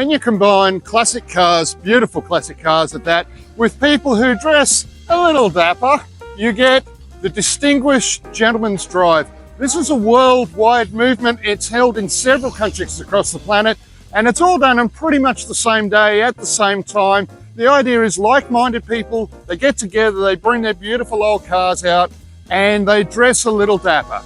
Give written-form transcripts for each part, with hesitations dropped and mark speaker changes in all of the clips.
Speaker 1: when you combine classic cars, beautiful classic cars at that, with people who dress a little dapper, you get the Distinguished Gentleman's Drive. This is a worldwide movement. It's held in several countries across the planet, and it's all done on pretty much the same day at the same time. The idea is like-minded people, they get together, they bring their beautiful old cars out, and they dress a little dapper.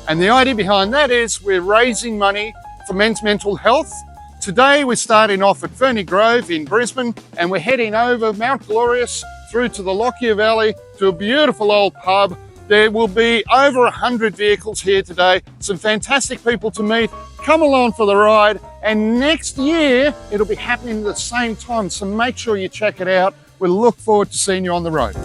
Speaker 1: And the idea behind that is we're raising money for men's mental health. Today we're starting off at Ferny Grove in Brisbane, and we're heading over Mount Glorious through to the Lockyer Valley to a beautiful old pub. There will be over 100 vehicles here today, some fantastic people to meet. Come along for the ride, and next year it'll be happening at the same time, so make sure you check it out. We'll look forward to seeing you on the road.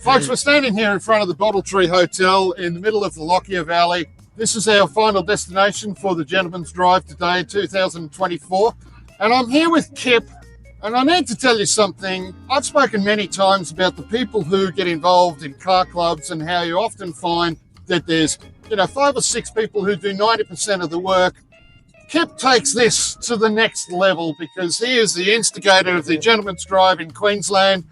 Speaker 1: Folks, we're standing here in front of the Bottle Tree Hotel in the middle of the Lockyer Valley. This is our final destination for the Gentleman's Drive today, 2024. And I'm here with Kip, and I need to tell you something. I've spoken many times about the people who get involved in car clubs and how you often find that there's, 5 or 6 people who do 90% of the work. Kip takes this to the next level because he is the instigator of the Gentleman's Drive in Queensland.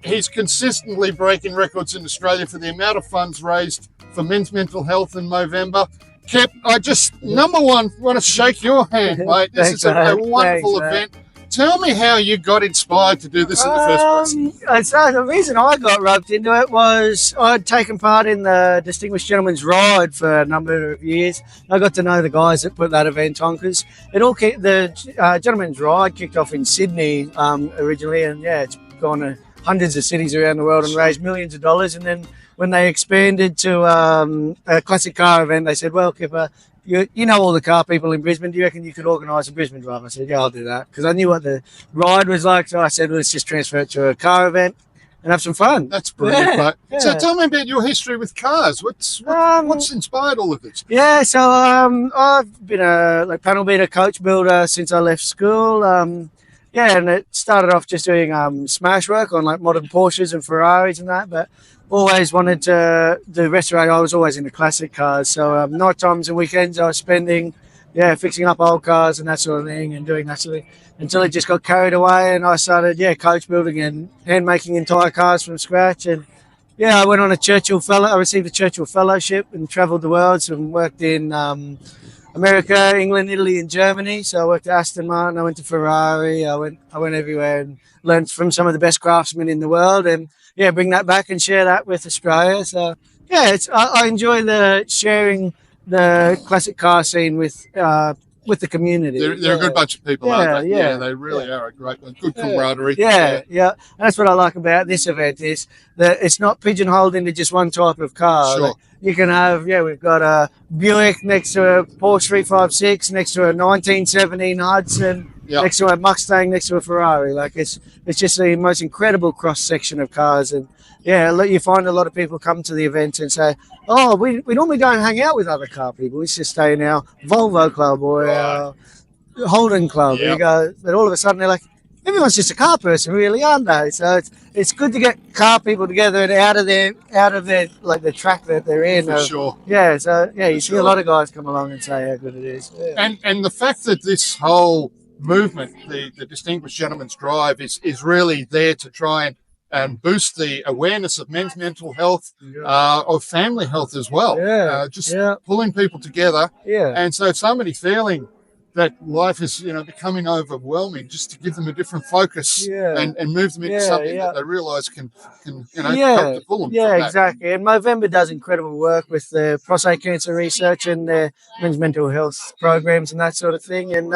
Speaker 1: He's consistently breaking records in Australia for the amount of funds raised for men's mental health in Movember. Kip, I just, number one, want to shake your hand, mate. This
Speaker 2: Thanks,
Speaker 1: is a
Speaker 2: mate.
Speaker 1: wonderful
Speaker 2: Thanks,
Speaker 1: event. Tell me how you got inspired to do this in the first place.
Speaker 2: So the reason I got roped into it was I'd taken part in the Distinguished Gentleman's Ride for a number of years. I got to know the guys that put that event on because the Gentleman's Ride kicked off in Sydney originally, and yeah, it's gone to hundreds of cities around the world and raised millions of dollars. And then when they expanded to a classic car event, they said, "Well, Kipper, you know all the car people in Brisbane. Do you reckon you could organise a Brisbane drive?" I said, "Yeah, I'll do that," because I knew what the ride was like. So I said, "Well, let's just transfer it to a car event and have some fun."
Speaker 1: That's brilliant, mate.
Speaker 2: Yeah.
Speaker 1: So tell me about your history with cars. What's inspired all of this?
Speaker 2: Yeah, so I've been a panel beater, coach builder since I left school. Yeah, and it started off just doing smash work on like modern Porsches and Ferraris and that, but always wanted to do restoration. I was always into classic cars, so night times and weekends I was spending, fixing up old cars and that sort of thing, and doing that sort of thing until it just got carried away, and I started coach building and hand making entire cars from scratch. And I went on I received a Churchill Fellowship and travelled the world, and worked in America, England, Italy, and Germany. So I worked at Aston Martin. I went to Ferrari. I went everywhere and learned from some of the best craftsmen in the world, and bring that back and share that with Australia. So I enjoy the sharing the classic car scene with the community.
Speaker 1: They're a good bunch of people, aren't they? Yeah, they really are a great one. Good camaraderie.
Speaker 2: Yeah. And that's what I like about this event is that it's not pigeonholed into just one type of car.
Speaker 1: Sure.
Speaker 2: You can have, we've got a Buick next to a Porsche 356, next to a 1917 Hudson, next to a Mustang, next to a Ferrari. Like it's just the most incredible cross section of cars. And you find a lot of people come to the event and say, "Oh, we normally don't hang out with other car people. We just stay in our Volvo club or our Holden club."
Speaker 1: Yep.
Speaker 2: You go, but all of a sudden they're like, everyone's just a car person, really, aren't they? So it's good to get car people together and out of their like the track that they're in.
Speaker 1: For sure.
Speaker 2: Yeah. So you see a lot of guys come along and say how good it is. Yeah.
Speaker 1: And the fact that this whole movement, the Distinguished Gentleman's Drive, is really there to try and boost the awareness of men's mental health, of family health as well. Pulling people together.
Speaker 2: Yeah.
Speaker 1: And so if somebody's feeling that life is, becoming overwhelming, just to give them a different focus and move them into something that they realise can help to pull them.
Speaker 2: Yeah, exactly. And Movember does incredible work with the prostate cancer research and their men's mental health programs and that sort of thing. And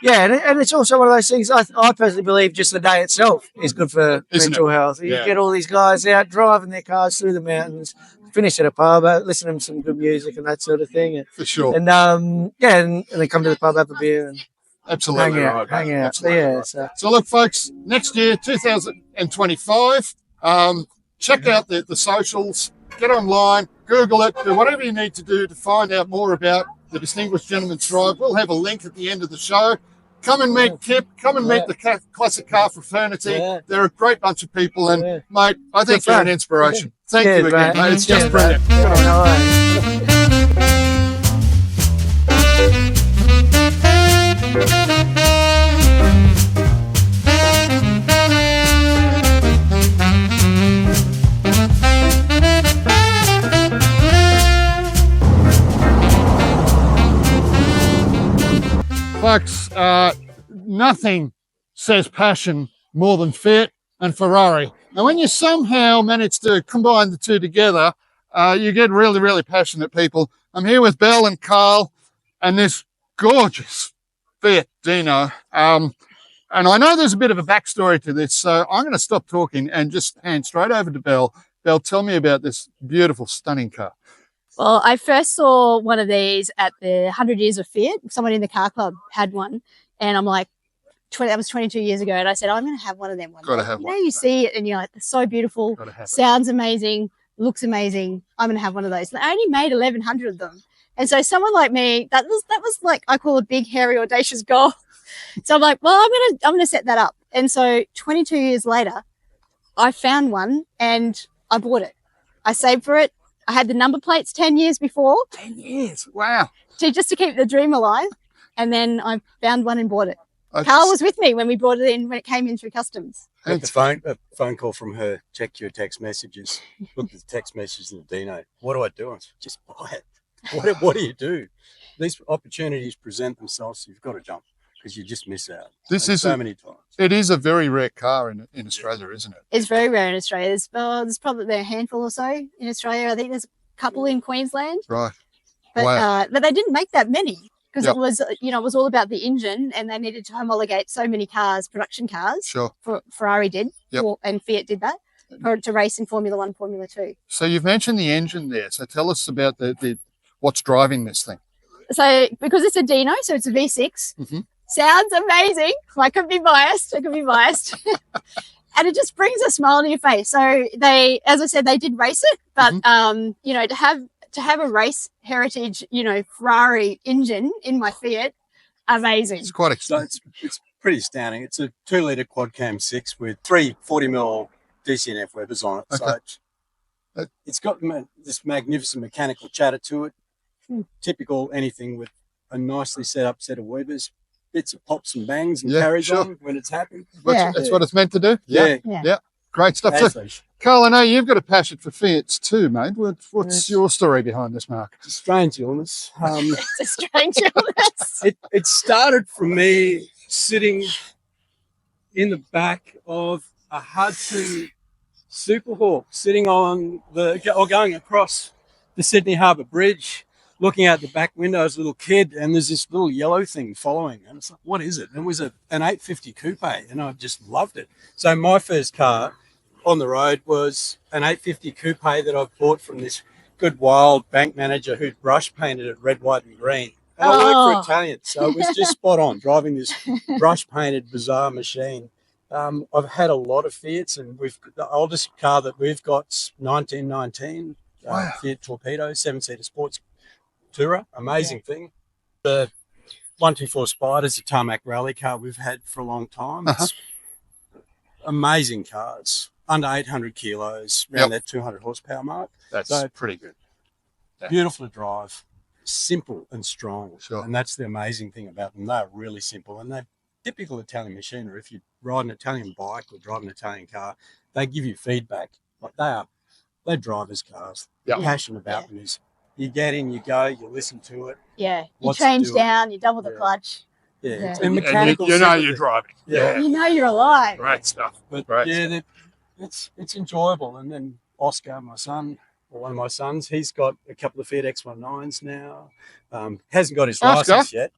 Speaker 2: and it's also one of those things. I personally believe just the day itself is good for mental health. You get all these guys out driving their cars through the mountains, finish at a pub, listen to some good music and that sort of thing. And,
Speaker 1: for sure.
Speaker 2: And and they come to the pub, have a beer, and
Speaker 1: absolutely
Speaker 2: hang out.
Speaker 1: So look, folks, next year, 2025, check out the socials, get online, Google it, do whatever you need to do to find out more about the Distinguished Gentleman's Drive. We'll have a link at the end of the show. Come and meet Kip. Come and meet the classic car fraternity. Yeah. They're a great bunch of people, and mate, I think you're an inspiration. Thank you again, mate. It's just brilliant. Folks, nothing says passion more than Fiat and Ferrari. Now, when you somehow manage to combine the two together, you get really, really passionate people. I'm here with Belle and Carl and this gorgeous Fiat Dino. And I know there's a bit of a backstory to this, so I'm going to stop talking and just hand straight over to Belle. Belle, tell me about this beautiful, stunning car.
Speaker 3: Well, I first saw one of these at the 100 Years of Fiat. Someone in the car club had one. And I'm like, that was 22 years ago. And I said, I'm going to have one of them one day.
Speaker 1: Gotta have one.
Speaker 3: You see it and you're like, it's so beautiful, sounds amazing, looks amazing. I'm going to have one of those. And I only made 1,100 of them. And so someone like me, that was like, I call a big, hairy, audacious goal. So I'm like, well, I'm going to set that up. And so 22 years later, I found one and I bought it. I saved for it. I had the number plates 10 years before.
Speaker 1: 10 years. Wow.
Speaker 3: Just to keep the dream alive. And then I found one and bought it. Carl was with me when we brought it in, when it came in through customs.
Speaker 4: I got a phone call from her. Check your text messages. Look at the text messages in the Dino. What do I do? I said, just buy it. what do you do? These opportunities present themselves. You've got to jump because you just miss out.
Speaker 1: This
Speaker 4: And
Speaker 1: is
Speaker 4: so many times.
Speaker 1: It is a very rare car in Australia, isn't it?
Speaker 3: It's very rare in Australia. There's probably a handful or so in Australia. I think there's a couple in Queensland.
Speaker 1: Right.
Speaker 3: But
Speaker 1: Wow.
Speaker 3: but they didn't make that many because
Speaker 1: Yep.
Speaker 3: it was it was all about the engine, and they needed to homologate so many cars, production cars.
Speaker 1: Sure.
Speaker 3: Ferrari did,
Speaker 1: Yep.
Speaker 3: and Fiat did that to race in Formula 1, Formula 2.
Speaker 1: So you've mentioned the engine there. So tell us about the what's driving this thing.
Speaker 3: So because it's a Dino, so it's a V6.
Speaker 1: Mhm.
Speaker 3: Sounds amazing. I could be biased. And it just brings a smile on your face. So they, as I said, they did race it, but to have a race heritage, Ferrari engine in my Fiat, amazing.
Speaker 1: It's quite
Speaker 4: So
Speaker 1: exciting.
Speaker 4: it's pretty astounding. It's a 2-litre quad cam 6 with 3 40mm DCNF Webers on it. So it's got this magnificent mechanical chatter to it. Typical anything with a nicely set up set of Webers. Bits of pops and bangs and carries on when it's happy.
Speaker 1: That's what it's meant to do.
Speaker 4: Yeah.
Speaker 1: Great stuff.
Speaker 4: As
Speaker 1: So,
Speaker 4: they should.
Speaker 1: Carl, I know you've got a passion for Fiats too, mate. What's your story behind this, Mark?
Speaker 4: It's a strange illness.
Speaker 3: It's a strange illness.
Speaker 4: It started from me sitting in the back of a Hudson Superhawk, sitting on going across the Sydney Harbour Bridge, looking out the back window as a little kid, and there's this little yellow thing following, and it's like, what is it? And it was an 850 coupe, and I just loved it. So my first car on the road was an 850 coupe that I bought from this good wild bank manager who'd brush painted it red, white, and green. And I worked for Italian, so it was just spot on driving this brush painted bizarre machine. I've had a lot of Fiats, and the oldest car that we've got's 1919 Fiat Torpedo 7-seater sports tourer, amazing thing. The 124 Spider's a tarmac rally car we've had for a long time. It's amazing cars, under 800 kilos, around that 200 horsepower mark.
Speaker 1: That's pretty good.
Speaker 4: Beautiful to drive, simple and strong.
Speaker 1: Sure.
Speaker 4: And that's the amazing thing about them. They're really simple, and they're typical Italian machinery. If you ride an Italian bike or drive an Italian car, they give you feedback. Like they're drivers' cars.
Speaker 1: Yep.
Speaker 4: The passion about them is you get in, you go, you listen to it.
Speaker 3: Yeah, you
Speaker 4: What's
Speaker 3: change
Speaker 4: to do it.
Speaker 3: down, you double the clutch.
Speaker 4: Yeah.
Speaker 3: Yeah.
Speaker 4: And mechanical.
Speaker 1: you know
Speaker 4: sympathy.
Speaker 1: you're driving.
Speaker 4: Yeah.
Speaker 3: You know you're alive.
Speaker 1: Great stuff.
Speaker 4: But
Speaker 1: Right.
Speaker 4: yeah, it's enjoyable. And then Oscar, my son, or one of my sons, he's got a couple of Fiat X19s now. Hasn't got his
Speaker 1: Oscar?
Speaker 4: license yet.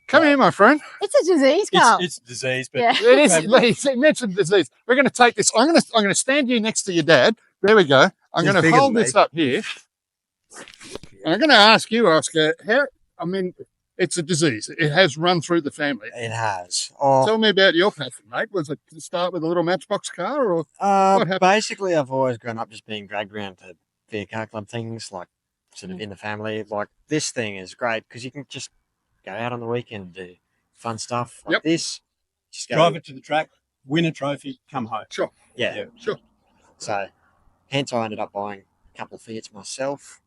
Speaker 1: Come here, my friend.
Speaker 3: It's a disease, Carl.
Speaker 4: It's a disease, but
Speaker 3: Yeah.
Speaker 1: It is. He mentioned disease. We're going to take this. I'm going to stand you next to your dad. There we go. I'm
Speaker 4: He's
Speaker 1: going to
Speaker 4: bigger
Speaker 1: hold
Speaker 4: than
Speaker 1: this
Speaker 4: me.
Speaker 1: up here. And I'm going to ask you, Oscar. It's a disease. It has run through the family.
Speaker 5: It has. Oh,
Speaker 1: Tell me about your passion, mate. Was it to start with a little Matchbox car, or what happened?
Speaker 5: basically, I've always grown up just being dragged around to Fiat Car Club things, like sort of in the family. Like this thing is great because you can just go out on the weekend and do fun stuff like
Speaker 1: Yep.
Speaker 5: this. Just go,
Speaker 4: drive it to the track, win a trophy, come home.
Speaker 1: Sure.
Speaker 5: yeah.
Speaker 1: Sure.
Speaker 5: So, hence I ended up buying a couple of Fiats myself.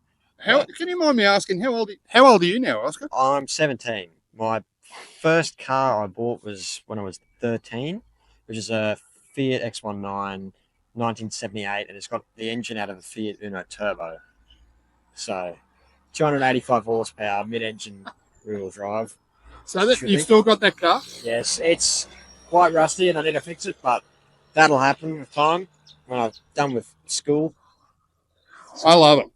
Speaker 1: Can you mind me asking how old are you now, Oscar?
Speaker 5: I'm 17. My first car I bought was when I was 13, which is a Fiat X19 1978, and it's got the engine out of a Fiat Uno Turbo. So, 285 horsepower, mid-engine rear-wheel drive.
Speaker 1: So that
Speaker 5: Should
Speaker 1: you've
Speaker 5: be.
Speaker 1: still got that car?
Speaker 5: Yes, it's quite rusty and I need to fix it, but that'll happen with time when I'm done with school.
Speaker 1: I love it.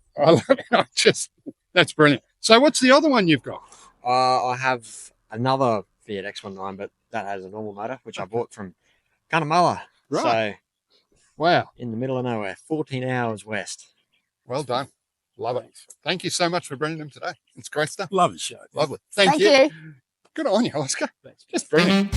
Speaker 1: That's brilliant. So what's the other one you've got?
Speaker 5: I have another Fiat X19, but that has a normal motor, which I bought from Cunnamulla.
Speaker 1: Right.
Speaker 5: So,
Speaker 1: Wow.
Speaker 5: in the middle of nowhere, 14 hours west.
Speaker 1: Well done. Love it. Thank you so much for bringing them today. It's great stuff.
Speaker 4: Love the show.
Speaker 1: Lovely.
Speaker 3: Thank you.
Speaker 1: Good on you, Oscar. Just brilliant.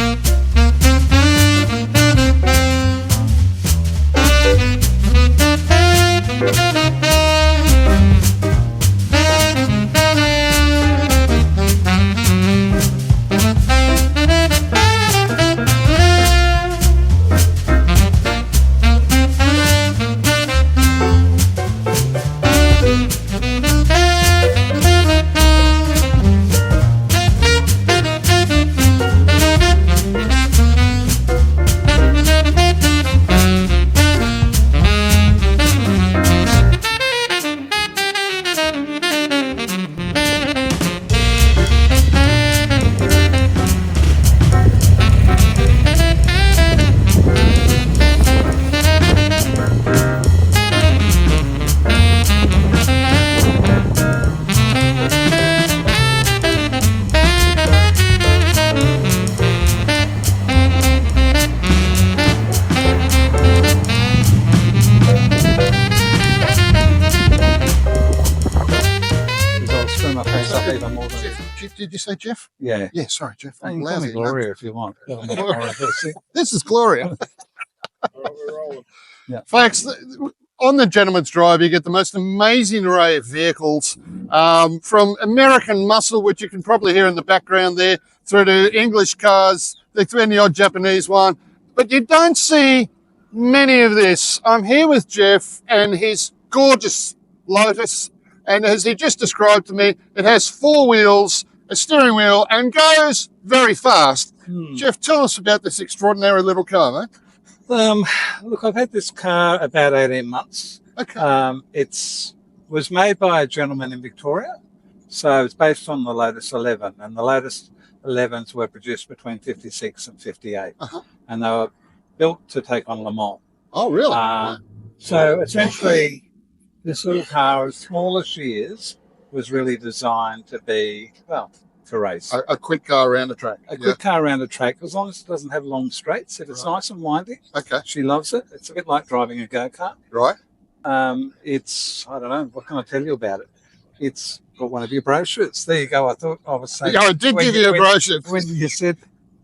Speaker 1: did you say Jeff?
Speaker 6: Yeah.
Speaker 1: Yeah, sorry, Jeff.
Speaker 6: You
Speaker 1: I'm
Speaker 6: can call me
Speaker 1: lousy.
Speaker 6: Gloria if you want.
Speaker 1: This is Gloria.
Speaker 6: We're rolling. Yeah.
Speaker 1: Folks, on the Gentleman's Drive, you get the most amazing array of vehicles, from American muscle, which you can probably hear in the background there, through to English cars, then the odd Japanese one. But you don't see many of this. I'm here with Jeff and his gorgeous Lotus. And as he just described to me, it has 4 wheels, a steering wheel, and goes very fast. Jeff, tell us about this extraordinary little car, mate.
Speaker 6: Look, I've had this car about 18 months.
Speaker 1: Okay.
Speaker 6: It was made by a gentleman in Victoria. So it's based on the Lotus 11. And the Lotus 11s were produced between 56 and 58. And they were built to take on Le Mans.
Speaker 1: Oh, really?
Speaker 6: So essentially, this little car, as small as she is, was really designed to be, well, to race.
Speaker 1: A quick car around the track.
Speaker 6: A quick car around the track, as long as it doesn't have long straights. If it's nice and windy,
Speaker 1: Okay.
Speaker 6: she loves it. It's a bit like driving a go-kart.
Speaker 1: Right.
Speaker 6: I don't know, what can I tell you about it? It's got one of your brochures. There you go. I thought I was saying.
Speaker 1: Yeah, I did give you a brochure.
Speaker 6: When you said,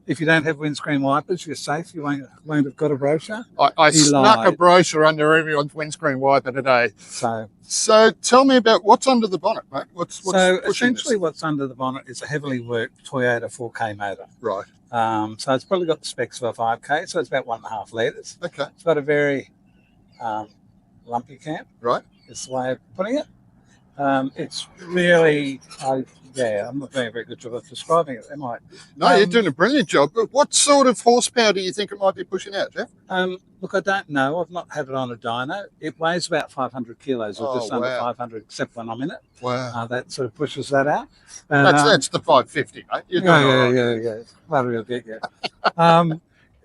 Speaker 6: if you don't have windscreen wipers, you're safe. You won't have got a brochure.
Speaker 1: I snuck a
Speaker 6: lied.
Speaker 1: brochure under everyone's windscreen wiper today.
Speaker 6: So
Speaker 1: tell me about what's under the bonnet, mate. What's
Speaker 6: so
Speaker 1: pushing
Speaker 6: essentially
Speaker 1: this?
Speaker 6: what's under the bonnet is a heavily worked Toyota 4K motor.
Speaker 1: Right.
Speaker 6: So it's probably got the specs of a 5K, so it's about 1.5 litres.
Speaker 1: Okay.
Speaker 6: It's got a very lumpy cam.
Speaker 1: Right.
Speaker 6: Is the way of putting it. It's really, I'm not doing a very good job of describing it, am I?
Speaker 1: No, you're doing a brilliant job. But what sort of horsepower do you think it might be pushing out, Jeff?
Speaker 6: Look, I don't know. I've not had it on a dyno. It weighs about 500 kilos, or just under
Speaker 1: wow.
Speaker 6: 500, except when I'm in it.
Speaker 1: Wow.
Speaker 6: That sort of pushes that out. And,
Speaker 1: That's the 550, mate. You're doing all right.
Speaker 6: yeah. Well, we'll get you.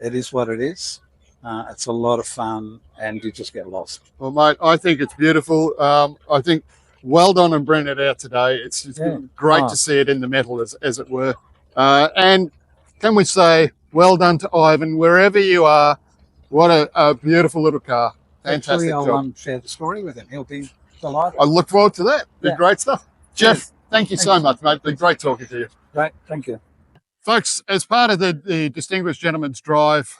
Speaker 6: It is what it is. It's a lot of fun, and you just get lost.
Speaker 1: Well, mate, I think it's beautiful. I think well done on bringing it out today. It's great to see it in the metal, as it were. And can we say well done to Ivan, wherever you are. What a beautiful little car. Fantastic
Speaker 6: Actually,
Speaker 1: job.
Speaker 6: I'll share the story with him. He'll be delighted.
Speaker 1: I look forward to that. Be
Speaker 6: Yeah.
Speaker 1: great stuff. Jeff, thank you so much, mate. Been great talking to you.
Speaker 6: Great, thank you.
Speaker 1: Folks, as part of the Distinguished Gentleman's Drive,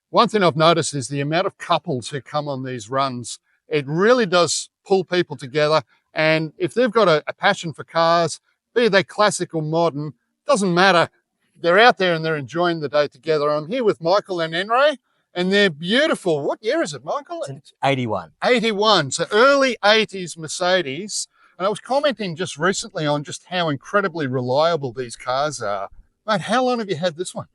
Speaker 1: one thing I've noticed is the amount of couples who come on these runs. It really does pull people together. And if they've got a passion for cars, be they classic or modern, doesn't matter. They're out there and they're enjoying the day together. I'm here with Michael and Enray, and they're beautiful. What year is it, Michael?
Speaker 7: It's 81.
Speaker 1: 81, so early 80s Mercedes. And I was commenting just recently on just how incredibly reliable these cars are. Mate, how long have you had this one?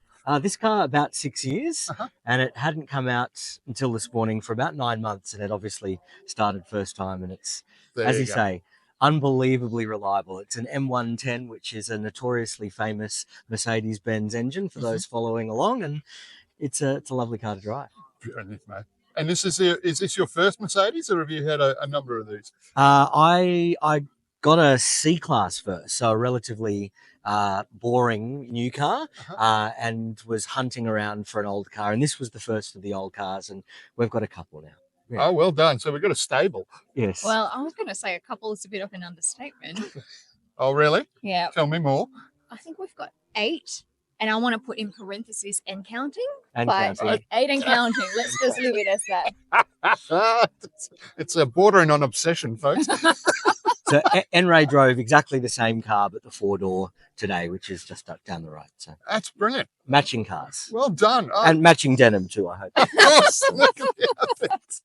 Speaker 7: This car about 6 years, and it hadn't come out until this morning for about 9 months, and it obviously started first time, and it's,
Speaker 1: There
Speaker 7: as
Speaker 1: you
Speaker 7: you
Speaker 1: go.
Speaker 7: say, unbelievably reliable. It's an M110, which is a notoriously famous Mercedes-Benz engine for those following along, and it's a lovely car to drive.
Speaker 1: Brilliant, mate. And is this your first Mercedes, or have you had a number of these?
Speaker 7: I got a C-Class first, so a relatively boring new car, and was hunting around for an old car, and this was the first of the old cars, and we've got a couple now. Yeah.
Speaker 1: Oh, well done. So we've got a stable.
Speaker 7: Yes.
Speaker 8: Well, I was going to say a couple is a bit of an understatement.
Speaker 1: Oh, really?
Speaker 8: Yeah.
Speaker 1: Tell me more.
Speaker 8: I think we've got 8, and I want to put in parentheses and counting.
Speaker 7: And
Speaker 8: but
Speaker 7: counting.
Speaker 8: 8 and counting. Let's just leave it as that.
Speaker 1: It's a bordering on obsession, folks.
Speaker 7: So Enray drove exactly the same car, but the 4-door today, which is just up down the road. So
Speaker 1: That's brilliant.
Speaker 7: matching cars.
Speaker 1: Well done. Oh,
Speaker 7: And matching denim too, I hope.
Speaker 1: of course. Look at the outfits.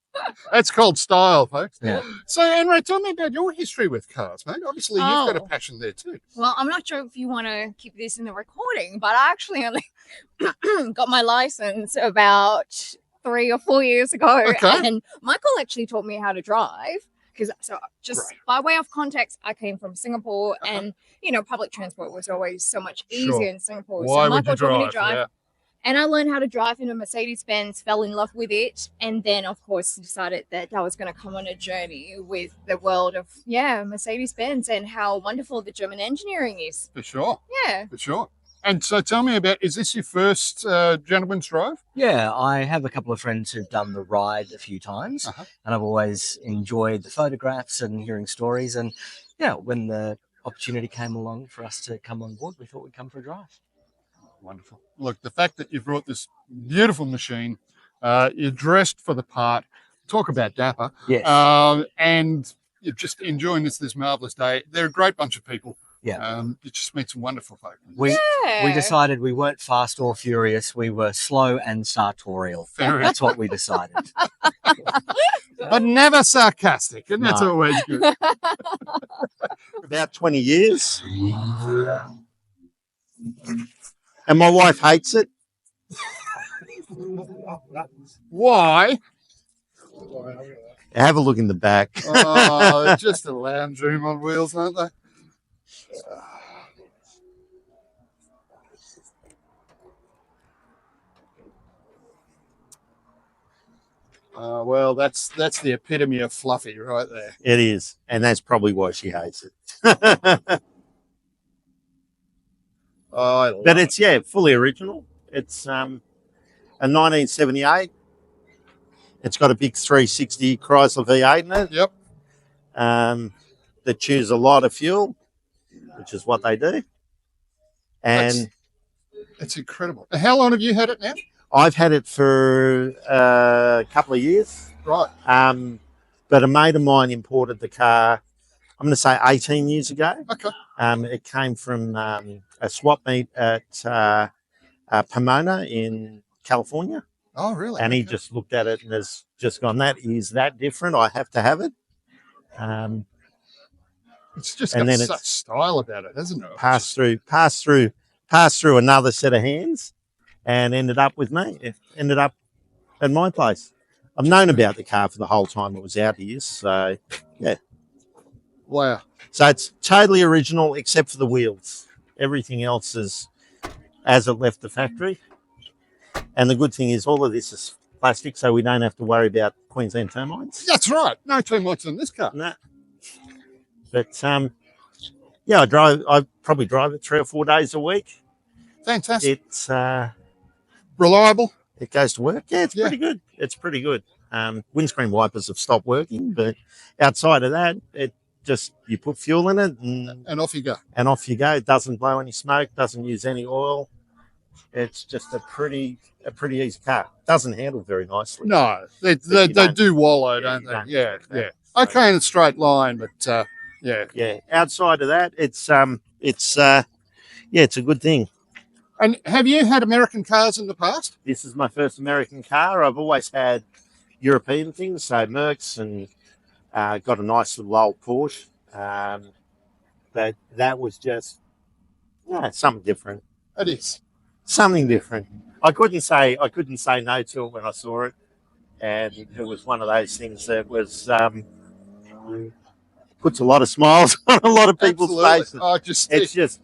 Speaker 1: That's called style, folks.
Speaker 7: Yeah.
Speaker 1: So, Enray, tell me about your history with cars, mate. Obviously, you've got a
Speaker 8: Oh.
Speaker 1: passion there too.
Speaker 8: Well, I'm not sure if you want to keep this in the recording, but I actually only got my license about 3 or 4 years ago.
Speaker 1: Okay.
Speaker 8: And Michael actually taught me how to drive. Because by way of context, I came from Singapore, and public transport was always so much easier
Speaker 1: Sure.
Speaker 8: in Singapore.
Speaker 1: Why
Speaker 8: so
Speaker 1: would you
Speaker 8: Michael taught me to
Speaker 1: drive?
Speaker 8: drive. And I learned how to drive in a Mercedes-Benz, fell in love with it, and then, of course, decided that I was going to come on a journey with the world of, Mercedes-Benz and how wonderful the German engineering is.
Speaker 1: For sure.
Speaker 8: Yeah.
Speaker 1: For sure. And so tell me about, is this your first gentleman's drive?
Speaker 7: Yeah, I have a couple of friends who've done the ride a few times, and I've always enjoyed the photographs and hearing stories. And when the opportunity came along for us to come on board, we thought we'd come for a drive.
Speaker 1: Wonderful. Look, the fact that you've brought this beautiful machine, you're dressed for the part. Talk about dapper.
Speaker 7: Yes.
Speaker 1: And you're just enjoying this marvelous day. They're a great bunch of people.
Speaker 7: Yeah.
Speaker 1: You just meet some wonderful folk.
Speaker 7: We
Speaker 8: Yeah.
Speaker 7: decided we weren't fast or furious. We were slow and sartorial.
Speaker 1: Fair enough.
Speaker 7: That's what we decided.
Speaker 1: But never sarcastic, and that's
Speaker 7: No.
Speaker 1: always good.
Speaker 9: About 20 years. And my wife hates it.
Speaker 1: Why?
Speaker 9: Have a look in the back.
Speaker 1: Oh, they're just a lounge room on wheels, aren't they? Well, that's the epitome of fluffy right there.
Speaker 9: It is. And that's probably why she hates it.
Speaker 1: Oh, I love
Speaker 9: But it's, fully original. It's a 1978. It's got a big 360 Chrysler V8 in it.
Speaker 1: Yep.
Speaker 9: That chews a lot of fuel, which is what they do. And
Speaker 1: It's incredible. How long have you had it now?
Speaker 9: I've had it for a couple of years.
Speaker 1: Right.
Speaker 9: But a mate of mine imported the car, I'm going to say 18 years ago.
Speaker 1: Okay.
Speaker 9: It came from a swap meet at Pomona in California.
Speaker 1: Oh, really?
Speaker 9: And he just looked at it and has just gone, that is that different. I have to have it.
Speaker 1: It's just
Speaker 9: and
Speaker 1: got
Speaker 9: then
Speaker 1: such
Speaker 9: it's
Speaker 1: style about it, hasn't it?
Speaker 9: Passed through another set of hands and ended up with me. It ended up at my place. I've known about the car for the whole time it was out here. So, yeah.
Speaker 1: Wow.
Speaker 9: So it's totally original except for the wheels. Everything else is as it left the factory. And the good thing is all of this is plastic, so we don't have to worry about Queensland termites.
Speaker 1: That's right. No termites in this car.
Speaker 9: No. But I probably drive it 3 or 4 days a week.
Speaker 1: Fantastic.
Speaker 9: It's
Speaker 1: Reliable.
Speaker 9: it goes to work. Yeah, it's
Speaker 1: Yeah.
Speaker 9: pretty good. It's pretty good. Windscreen wipers have stopped working, but outside of that, it just you put fuel in it
Speaker 1: And off you go.
Speaker 9: and off you go. It doesn't blow any smoke, doesn't use any oil. It's just a pretty easy car. Doesn't handle very nicely.
Speaker 1: No, they
Speaker 9: don't-
Speaker 1: do wallow,
Speaker 9: Yeah,
Speaker 1: don't
Speaker 9: you
Speaker 1: they?
Speaker 9: don't
Speaker 1: Yeah,
Speaker 9: expect
Speaker 1: yeah.
Speaker 9: that.
Speaker 1: Okay, in a straight line, but yeah.
Speaker 9: Yeah. Outside of that, it's a good thing.
Speaker 1: And have you had American cars in the past?
Speaker 9: This is my first American car. I've always had European things, so Mercs, and got a nice little old Porsche. But that was just something different.
Speaker 1: It is.
Speaker 9: Something different. I couldn't say no to it when I saw it, and it was one of those things that was puts a lot of smiles on a lot of people's
Speaker 1: Absolutely.
Speaker 9: faces.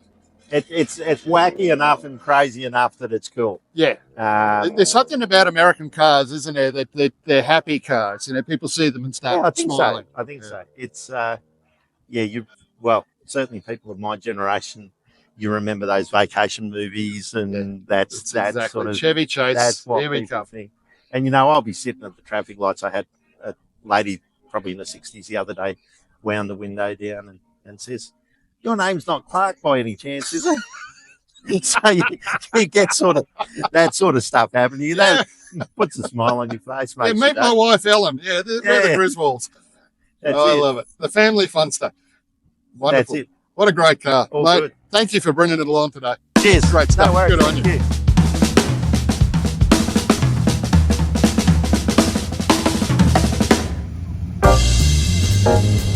Speaker 1: It's
Speaker 9: It's wacky enough and crazy enough that it's cool.
Speaker 1: yeah. There's something about American cars, isn't there? That they're happy cars. You know, people see them and start
Speaker 9: I think
Speaker 1: smiling.
Speaker 9: so. I think
Speaker 1: Yeah.
Speaker 9: so. It's certainly people of my generation. You remember those vacation movies, and that's
Speaker 1: exactly
Speaker 9: sort of
Speaker 1: Chevy Chase.
Speaker 9: that's what
Speaker 1: Here we
Speaker 9: people
Speaker 1: come.
Speaker 9: think. And I'll be sitting at the traffic lights. I had a lady probably in the 60s the other day wound the window down and says, "Your name's not Clark by any chance, is it?" So you get sort of that sort of stuff happening. That puts a smile on your face,
Speaker 1: Yeah,
Speaker 9: mate.
Speaker 1: meet my wife Ellen. Yeah, we're the
Speaker 9: Yeah.
Speaker 1: Griswolds.
Speaker 9: That's
Speaker 1: I
Speaker 9: it.
Speaker 1: love it. The family fun stuff. Wonderful.
Speaker 9: That's it.
Speaker 1: What a great car.
Speaker 9: All
Speaker 1: Mate,
Speaker 9: good.
Speaker 1: thank you for bringing it along today.
Speaker 9: Cheers.
Speaker 1: Great stuff.
Speaker 9: No worries.
Speaker 1: Good on you.
Speaker 9: Thank you.